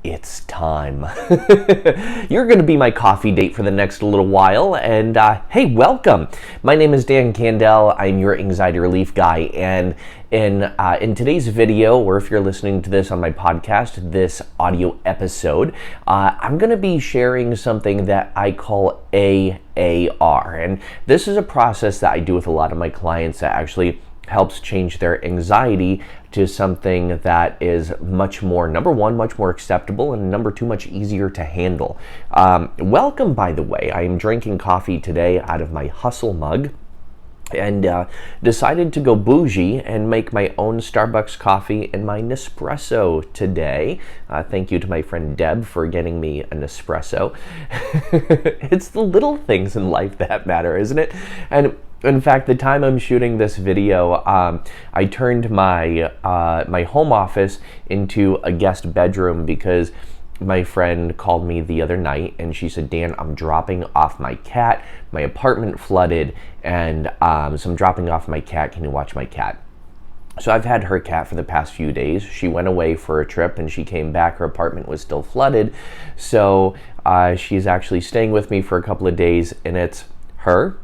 It's time. You're going to be my coffee date for the next little while, and hey, welcome. My name is Dan Candell. I'm your anxiety relief guy, and in today's video, or if you're listening to this on my podcast, this audio episode, I'm going to be sharing something that I call AAR, and this is a process that I do with a lot of my clients that actually helps change their anxiety to something that is much more, number one, much more acceptable, and number two, much easier to handle. Welcome, by the way. I am drinking coffee today out of my Hustle mug, and decided to go bougie and make my own Starbucks coffee in my Nespresso today. Thank you to my friend Deb for getting me a Nespresso. It's the little things in life that matter, isn't it? And in fact, the time I'm shooting this video, I turned my my home office into a guest bedroom because my friend called me the other night and she said, Dan, I'm dropping off my cat. My apartment flooded, and so I'm dropping off my cat. Can you watch my cat? So I've had her cat for the past few days. She went away for a trip and she came back. Her apartment was still flooded. So she's actually staying with me for a couple of days, and it's her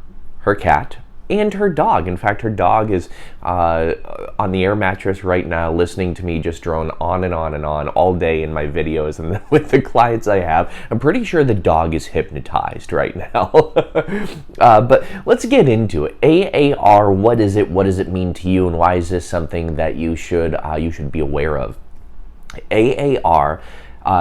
cat, and her dog. In fact, her dog is on the air mattress right now listening to me just drone on and on and on all day in my videos and with the clients I have. I'm pretty sure the dog is hypnotized right now. But let's get into it. AAR, what is it? What does it mean to you? And why is this something that you should be aware of? AAR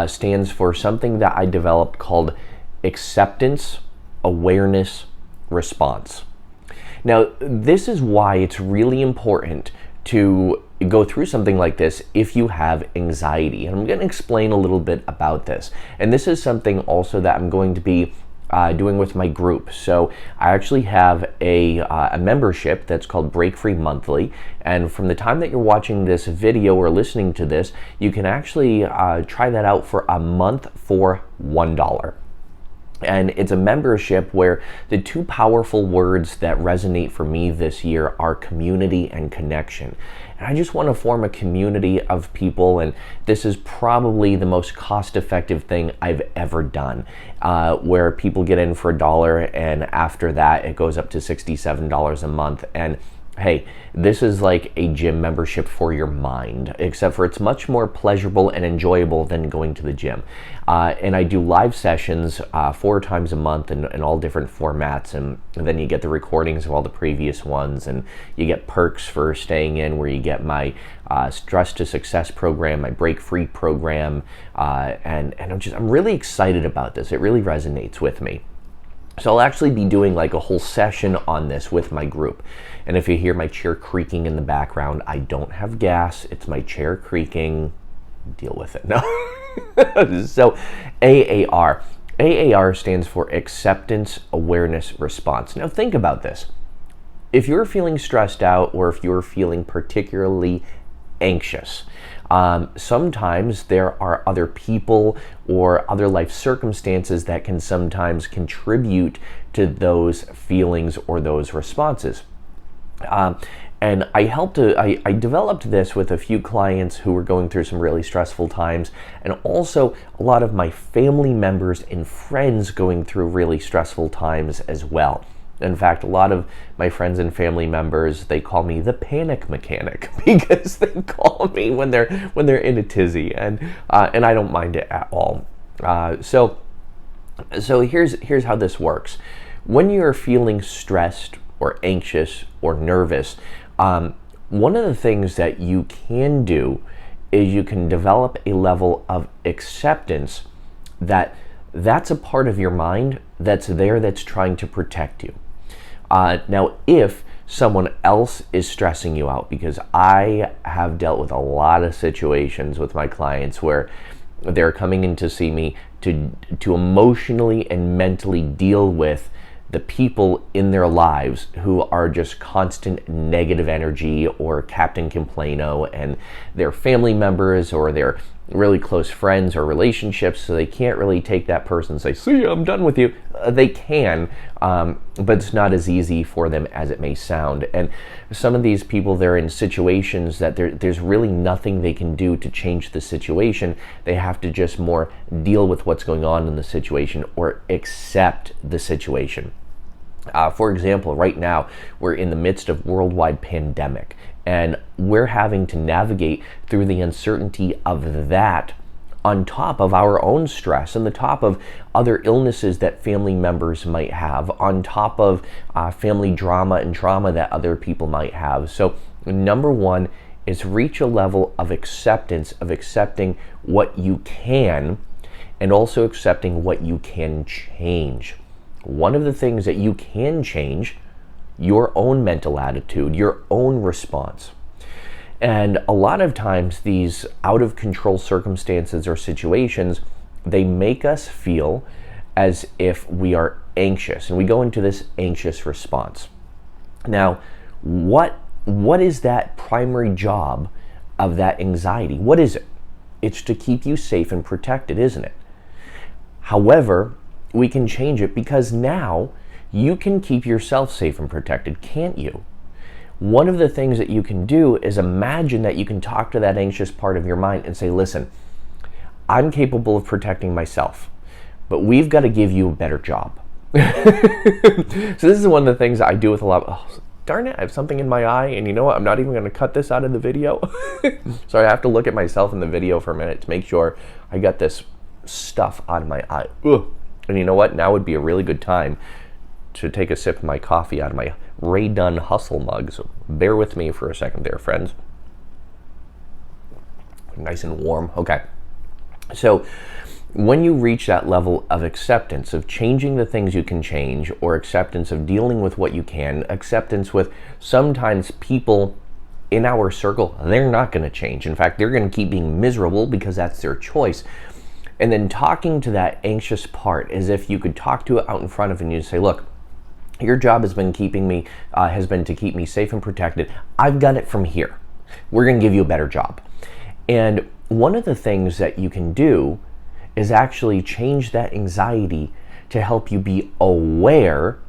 stands for something that I developed called acceptance, awareness, response. Now, this is why it's really important to go through something like this if you have anxiety. And I'm going to explain a little bit about this. And this is something also that I'm going to be doing with my group. So I actually have a membership that's called Break Free Monthly. And from the time that you're watching this video or listening to this, you can actually try that out for a month for $1. And it's a membership where the two powerful words that resonate for me this year are community and connection. And I just want to form a community of people, and this is probably the most cost-effective thing I've ever done, where people get in for $1, and after that it goes up to $67 a month. And hey, this is like a gym membership for your mind, except for it's much more pleasurable and enjoyable than going to the gym. And I do live sessions 4 times a month in all different formats, and then you get the recordings of all the previous ones, and you get perks for staying in where you get my Stress to Success program, my Break Free program, and I'm really excited about this. It really resonates with me. So I'll actually be doing like a whole session on this with my group. And if you hear my chair creaking in the background, I don't have gas. It's my chair creaking. Deal with it. No. So AAR. AAR stands for Acceptance, Awareness, Response. Now think about this. If you're feeling stressed out, or if you're feeling particularly anxious, sometimes there are other people or other life circumstances that can sometimes contribute to those feelings or those responses. And I developed this with a few clients who were going through some really stressful times, and also a lot of my family members and friends going through really stressful times as well. In fact, a lot of my friends and family members, they call me the panic mechanic because they call me when they're in a tizzy, and I don't mind it at all. So here's how this works. When you're feeling stressed or anxious or nervous, one of the things that you can do is you can develop a level of acceptance that that's a part of your mind that's there, that's trying to protect you. Now, if someone else is stressing you out, because I have dealt with a lot of situations with my clients where they're coming in to see me to emotionally and mentally deal with the people in their lives who are just constant negative energy or Captain Complaino, and their family members or their really close friends or relationships, so they can't really take that person and say, see, I'm done with you. They can, but it's not as easy for them as it may sound. And some of these people, they're in situations that there's really nothing they can do to change the situation. They have to just more deal with what's going on in the situation or accept the situation. For example, right now, we're in the midst of worldwide pandemic, and we're having to navigate through the uncertainty of that on top of our own stress and the top of other illnesses that family members might have, on top of family drama and trauma that other people might have. So number one is reach a level of acceptance, of accepting what you can and also accepting what you can change. One of the things that you can change, your own mental attitude, your own response. And a lot of times these out of control circumstances or situations, they make us feel as if we are anxious, and we go into this anxious response. Now, what is that primary job of that anxiety? What is it? It's to keep you safe and protected, isn't it? However, we can change it, because now you can keep yourself safe and protected, can't you? One of the things that you can do is imagine that you can talk to that anxious part of your mind and say, listen, I'm capable of protecting myself, but we've got to give you a better job. So this is one of the things I do with a lot of, oh, darn it, I have something in my eye, and you know what, I'm not even going to cut this out of the video. So I have to look at myself in the video for a minute to make sure I got this stuff out of my eye. Ugh. And you know what? Now would be a really good time to take a sip of my coffee out of my Ray Dunn Hustle mug. So bear with me for a second there, friends. Nice and warm. Okay. So when you reach that level of acceptance, of changing the things you can change, or acceptance of dealing with what you can, acceptance with sometimes people in our circle, they're not going to change. In fact, they're going to keep being miserable because that's their choice. And then talking to that anxious part as if you could talk to it out in front of you and say, look, your job has been to keep me safe and protected. I've got it from here. We're going to give you a better job. And one of the things that you can do is actually change that anxiety to help you be aware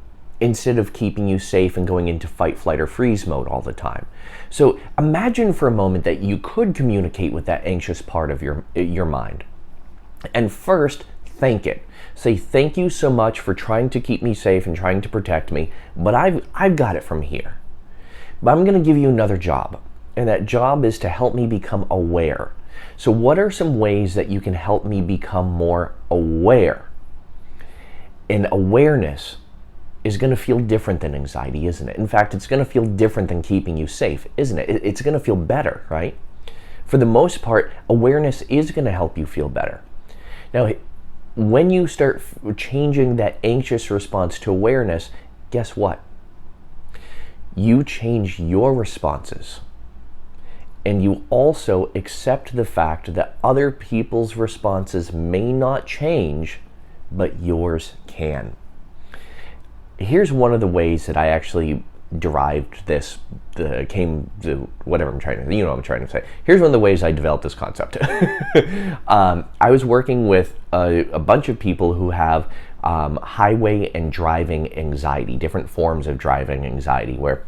instead of keeping you safe and going into fight, flight, or freeze mode all the time. So imagine for a moment that you could communicate with that anxious part of your mind. And first, thank it. Say, thank you so much for trying to keep me safe and trying to protect me, but I've got it from here. But I'm going to give you another job, and that job is to help me become aware. So what are some ways that you can help me become more aware? And awareness is going to feel different than anxiety, isn't it? In fact, it's going to feel different than keeping you safe, isn't it? It's going to feel better, right? For the most part, awareness is going to help you feel better. Now, when you start changing that anxious response to awareness, guess what? You change your responses. And you also accept the fact that other people's responses may not change, but yours can. Here's one of the ways that I actually derived this, came to whatever I'm trying to, you know what I'm trying to say. Here's one of the ways I developed this concept. I was working with a bunch of people who have highway and driving anxiety, different forms of driving anxiety, where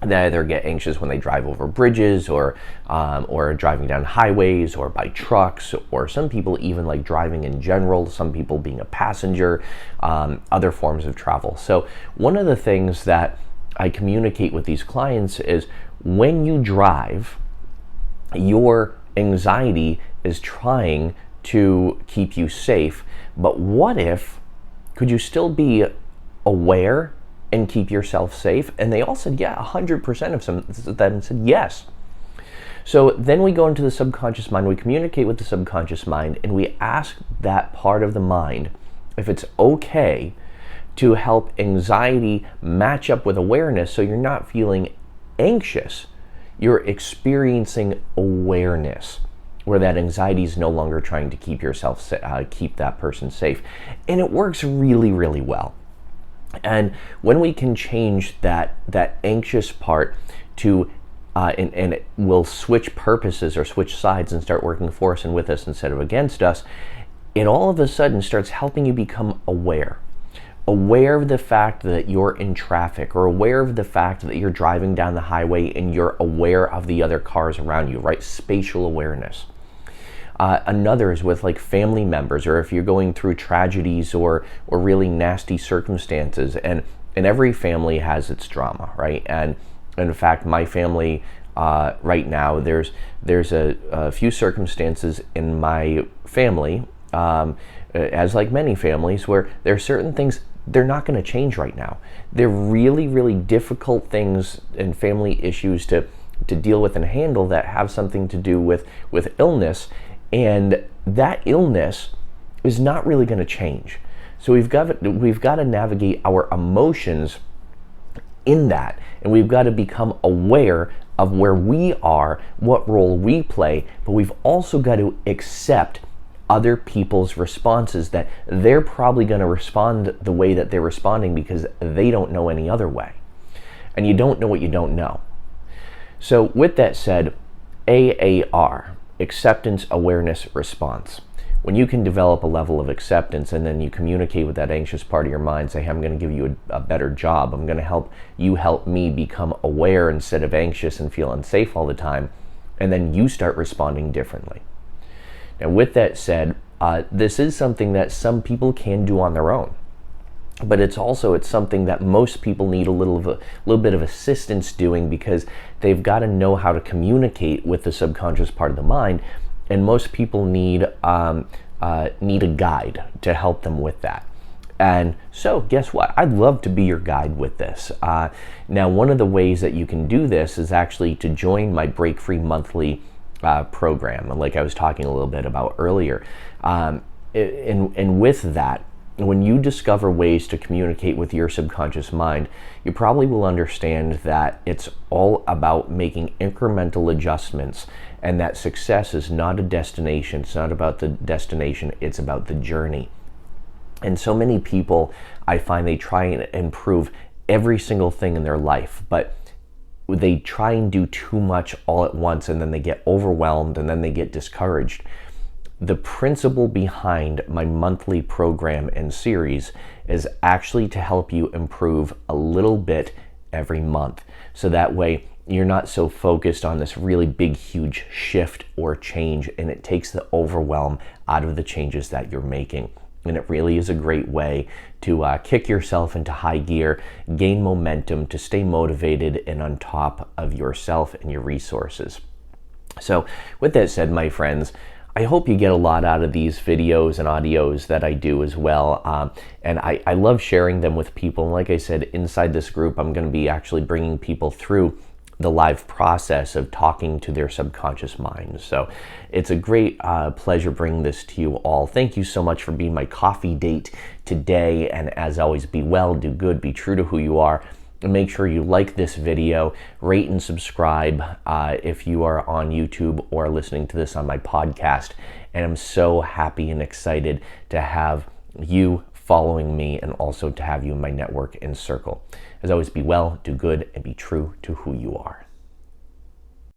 they either get anxious when they drive over bridges or driving down highways or by trucks, or some people even like driving in general, some people being a passenger, other forms of travel. So one of the things that I communicate with these clients is when you drive, your anxiety is trying to keep you safe, but what if, could you still be aware and keep yourself safe? And they all said, yeah, 100% of them said yes. So then we go into the subconscious mind, we communicate with the subconscious mind, and we ask that part of the mind if it's okay to help anxiety match up with awareness, so you're not feeling anxious, you're experiencing awareness, where that anxiety is no longer trying to keep yourself, keep that person safe. And it works really, really well. And when we can change that anxious part to and it will switch purposes or switch sides and start working for us and with us instead of against us, it all of a sudden starts helping you become aware of the fact that you're in traffic, or aware of the fact that you're driving down the highway and you're aware of the other cars around you, right? Spatial awareness. Another is with like family members, or if you're going through tragedies or really nasty circumstances, and every family has its drama, right? And in fact, my family right now, there's a few circumstances in my family, as like many families, where there are certain things they're not going to change right now. They're really, really difficult things and family issues to deal with and handle that have something to do with illness, and that illness is not really going to change. So we've got to navigate our emotions in that, and we've got to become aware of where we are, what role we play, but we've also got to accept other people's responses, that they're probably going to respond the way that they're responding because they don't know any other way. And you don't know what you don't know. So with that said, AAR, acceptance, awareness, response. When you can develop a level of acceptance and then you communicate with that anxious part of your mind, say, I'm going to give you a better job. I'm going to help me become aware instead of anxious and feel unsafe all the time. And then you start responding differently. Now, with that said, this is something that some people can do on their own, but it's something that most people need a little bit of assistance doing, because they've got to know how to communicate with the subconscious part of the mind, and most people need a guide to help them with that. And so, guess what? I'd love to be your guide with this. Now, one of the ways that you can do this is actually to join my Break Free Monthly program, like I was talking a little bit about earlier. And with that, when you discover ways to communicate with your subconscious mind, you probably will understand that it's all about making incremental adjustments, and that success is not a destination. It's not about the destination, it's about the journey. And so many people, I find, they try and improve every single thing in their life, but they try and do too much all at once, and then they get overwhelmed, and then they get discouraged. The principle behind my monthly program and series is actually to help you improve a little bit every month. So that way you're not so focused on this really big, huge shift or change, and it takes the overwhelm out of the changes that you're making. And it really is a great way to kick yourself into high gear, gain momentum, to stay motivated and on top of yourself and your resources. So with that said, my friends, I hope you get a lot out of these videos and audios that I do as well. And I love sharing them with people. And like I said, inside this group, I'm going to be actually bringing people through the live process of talking to their subconscious mind. So it's a great pleasure bringing this to you all. Thank you so much for being my coffee date today. And as always, be well, do good, be true to who you are. And make sure you like this video, rate and subscribe if you are on YouTube or listening to this on my podcast. And I'm so happy and excited to have you following me, and also to have you in my network and circle. As always, be well, do good, and be true to who you are.